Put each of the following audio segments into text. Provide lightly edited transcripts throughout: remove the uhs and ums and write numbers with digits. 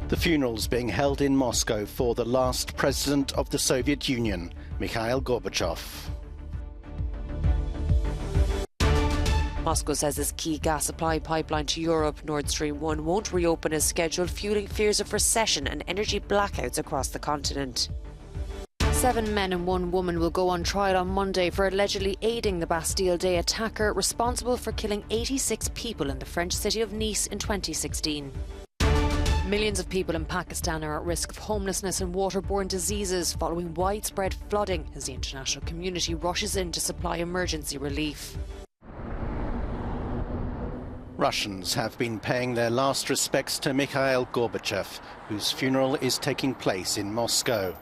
The funeral's being held in Moscow for the last president of the Soviet Union, Mikhail Gorbachev. Moscow says its key gas supply pipeline to Europe, Nord Stream 1, won't reopen as scheduled, fueling fears of recession and energy blackouts across the continent. 7 men and 1 woman will go on trial on Monday for allegedly aiding the Bastille Day attacker responsible for killing 86 people in the French city of Nice in 2016. Millions of people in Pakistan are at risk of homelessness and waterborne diseases following widespread flooding as the international community rushes in to supply emergency relief. Russians have been paying their last respects to Mikhail Gorbachev, whose funeral is taking place in Moscow.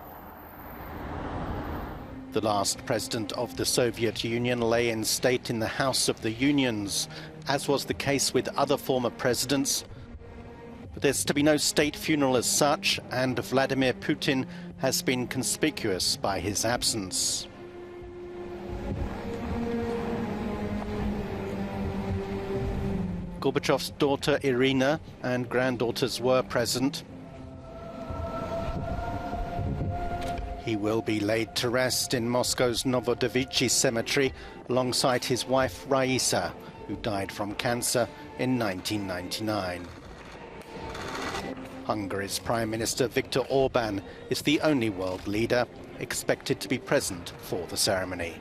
The last president of the Soviet Union lay in state in the House of the Unions, as was the case with other former presidents. But there's to be no state funeral as such, and Vladimir Putin has been conspicuous by his absence. Gorbachev's daughter Irina and granddaughters were present. He will be laid to rest in Moscow's Novodevichy cemetery alongside his wife Raisa, who died from cancer in 1999. Hungary's Prime Minister Viktor Orban is the only world leader expected to be present for the ceremony.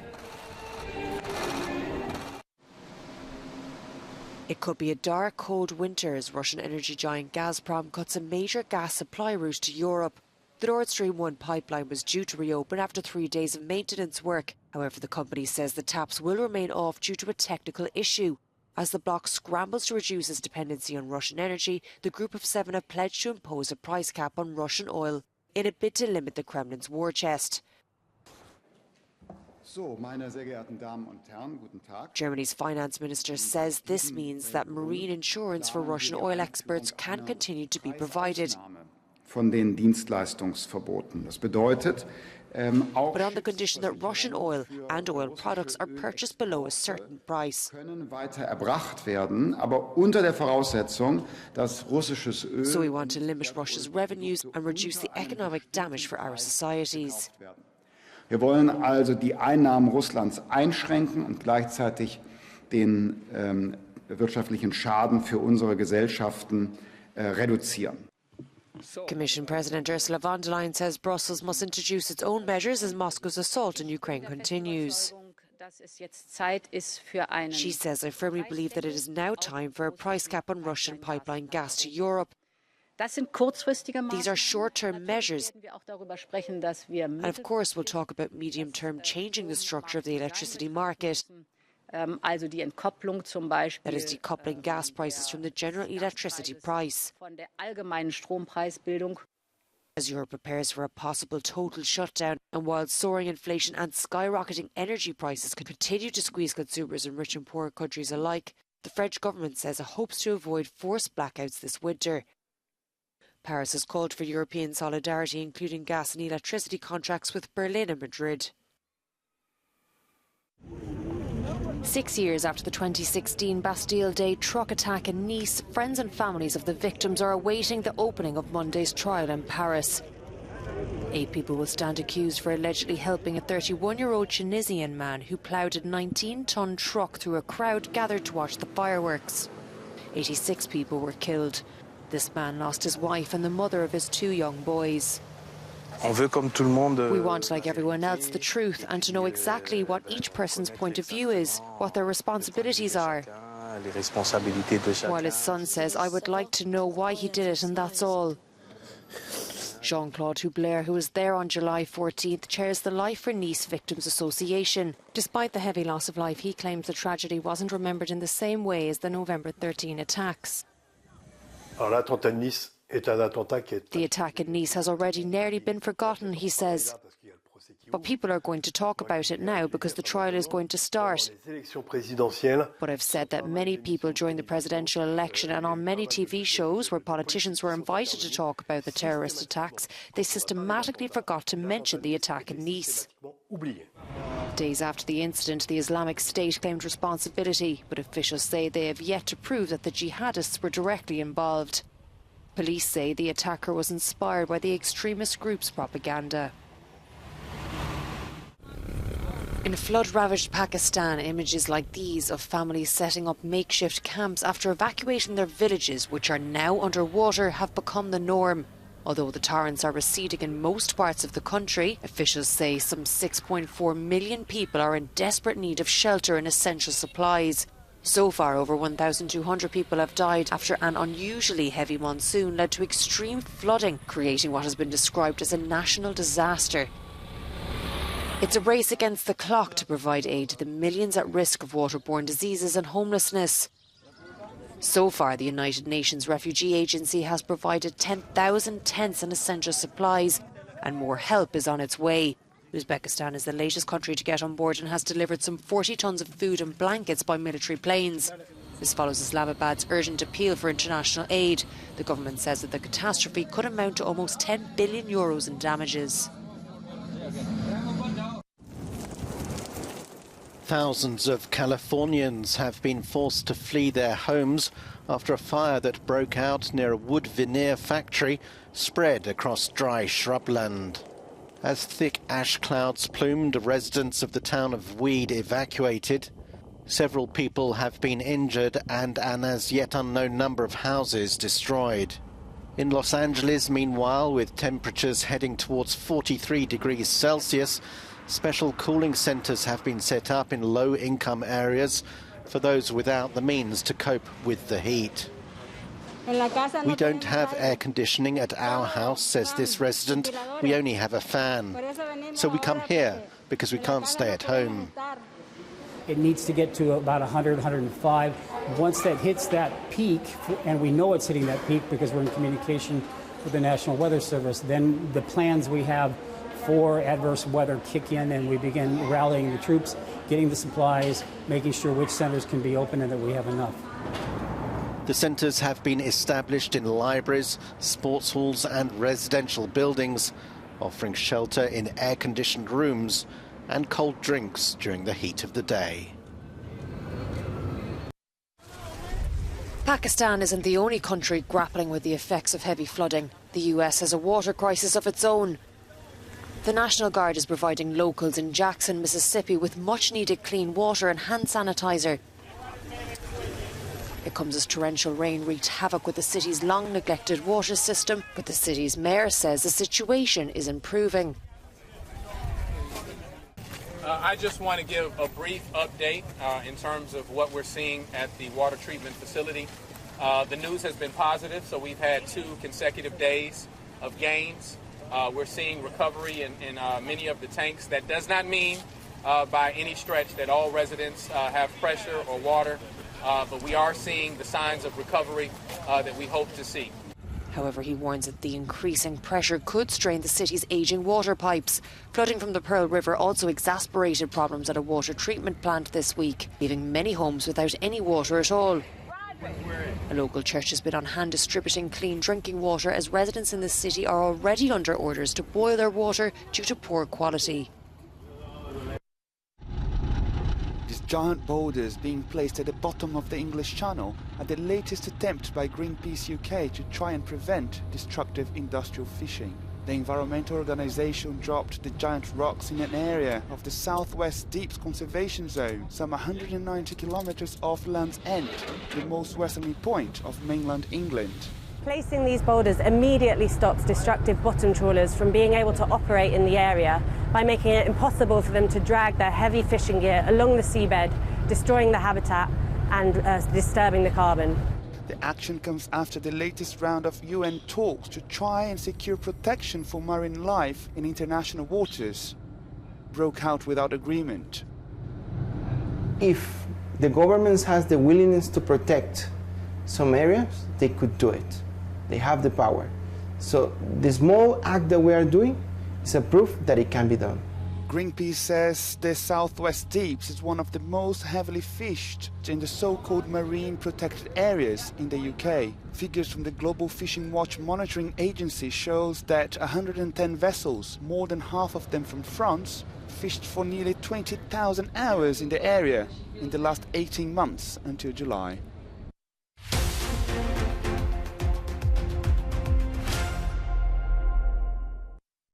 It could be a dark, cold winter as Russian energy giant Gazprom cuts a major gas supply route to Europe. The Nord Stream 1 pipeline was due to reopen after 3 days of maintenance work. However, the company says the taps will remain off due to a technical issue. As the bloc scrambles to reduce its dependency on Russian energy, the Group of 7 have pledged to impose a price cap on Russian oil in a bid to limit the Kremlin's war chest. Germany's finance minister says this means that marine insurance for Russian oil exports can continue to be provided. But on the condition that Russian oil and oil products are purchased below a certain price. So we want to limit Russia's revenues and reduce the economic damage for our societies. Wir wollen also die Einnahmen Russlands einschränken und gleichzeitig den wirtschaftlichen Schaden für unsere Gesellschaften reduzieren. Commission President Ursula von der Leyen says Brussels must introduce its own measures as Moscow's assault on Ukraine continues. She says, I firmly believe that it is now time for a price cap on Russian pipeline gas to Europe. These are short-term measures, and of course we'll talk about medium-term changing the structure of the electricity market. That is decoupling gas prices from the general electricity price. As Europe prepares for a possible total shutdown, and while soaring inflation and skyrocketing energy prices can continue to squeeze consumers in rich and poor countries alike, the French government says it hopes to avoid forced blackouts this winter. Paris has called for European solidarity, including gas and electricity contracts with Berlin and Madrid. 6 years after the 2016 Bastille Day truck attack in Nice, friends and families of the victims are awaiting the opening of Monday's trial in Paris. 8 people will stand accused for allegedly helping a 31-year-old Tunisian man who ploughed a 19-ton truck through a crowd gathered to watch the fireworks. 86 people were killed. This man lost his wife and the mother of his 2 young boys. We want, like everyone else, the truth and to know exactly what each person's point of view is, what their responsibilities are. While his son says, I would like to know why he did it and that's all. Jean-Claude Hubler, who was there on July 14th, chairs the Life for Nice Victims Association. Despite the heavy loss of life, he claims the tragedy wasn't remembered in the same way as the November 13 attacks. The attack in Nice has already nearly been forgotten, he says. But people are going to talk about it now because the trial is going to start. But I've said that many people during the presidential election and on many TV shows where politicians were invited to talk about the terrorist attacks, they systematically forgot to mention the attack in Nice. Days after the incident, the Islamic State claimed responsibility, but officials say they have yet to prove that the jihadists were directly involved. Police say the attacker was inspired by the extremist group's propaganda. In flood-ravaged Pakistan, images like these of families setting up makeshift camps after evacuating their villages, which are now underwater, have become the norm. Although the torrents are receding in most parts of the country, officials say some 6.4 million people are in desperate need of shelter and essential supplies. So far, over 1,200 people have died after an unusually heavy monsoon led to extreme flooding, creating what has been described as a national disaster. It's a race against the clock to provide aid to the millions at risk of waterborne diseases and homelessness. So far, the United Nations Refugee Agency has provided 10,000 tents and essential supplies, and more help is on its way. Uzbekistan is the latest country to get on board and has delivered some 40 tons of food and blankets by military planes. This follows Islamabad's urgent appeal for international aid. The government says that the catastrophe could amount to almost €10 billion in damages. Thousands of Californians have been forced to flee their homes after a fire that broke out near a wood veneer factory spread across dry shrubland. As thick ash clouds plumed, residents of the town of Weed evacuated. Several people have been injured and an as yet unknown number of houses destroyed. In Los Angeles, meanwhile, with temperatures heading towards 43 degrees Celsius, special cooling centres have been set up in low-income areas for those without the means to cope with the heat. We don't have air conditioning at our house, says this resident. We only have a fan. So we come here because we can't stay at home. It needs to get to about 100, 105. Once that hits that peak, and we know it's hitting that peak because we're in communication with the National Weather Service, then the plans we have for adverse weather kick in and we begin rallying the troops, getting the supplies, making sure which centers can be open and that we have enough. The centres have been established in libraries, sports halls and residential buildings, offering shelter in air-conditioned rooms and cold drinks during the heat of the day. Pakistan isn't the only country grappling with the effects of heavy flooding. The US has a water crisis of its own. The National Guard is providing locals in Jackson, Mississippi with much-needed clean water and hand sanitizer. It comes as torrential rain wreaked havoc with the city's long-neglected water system, but the city's mayor says the situation is improving. I just want to give a brief update in terms of what we're seeing at the water treatment facility. The news has been positive, so we've had 2 consecutive days of gains. We're seeing recovery in many of the tanks. That does not mean by any stretch that all residents have pressure or water, but we are seeing the signs of recovery that we hope to see. However, he warns that the increasing pressure could strain the city's ageing water pipes. Flooding from the Pearl River also exacerbated problems at a water treatment plant this week, leaving many homes without any water at all. A local church has been on hand distributing clean drinking water as residents in the city are already under orders to boil their water due to poor quality. These giant boulders being placed at the bottom of the English Channel are the latest attempt by Greenpeace UK to try and prevent destructive industrial fishing. The environmental organisation dropped the giant rocks in an area of the Southwest Deeps Conservation Zone, some 190 kilometres off Land's End, the most westerly point of mainland England. Placing these boulders immediately stops destructive bottom trawlers from being able to operate in the area by making it impossible for them to drag their heavy fishing gear along the seabed, destroying the habitat and disturbing the carbon. The action comes after the latest round of UN talks to try and secure protection for marine life in international waters broke out without agreement. If the governments has the willingness to protect some areas, they could do it. They have the power. So the small act that we are doing is a proof that it can be done. Greenpeace says the Southwest Deeps is one of the most heavily fished in the so-called marine protected areas in the UK. Figures from the Global Fishing Watch monitoring agency shows that 110 vessels, more than half of them from France, fished for nearly 20,000 hours in the area in the last 18 months until July.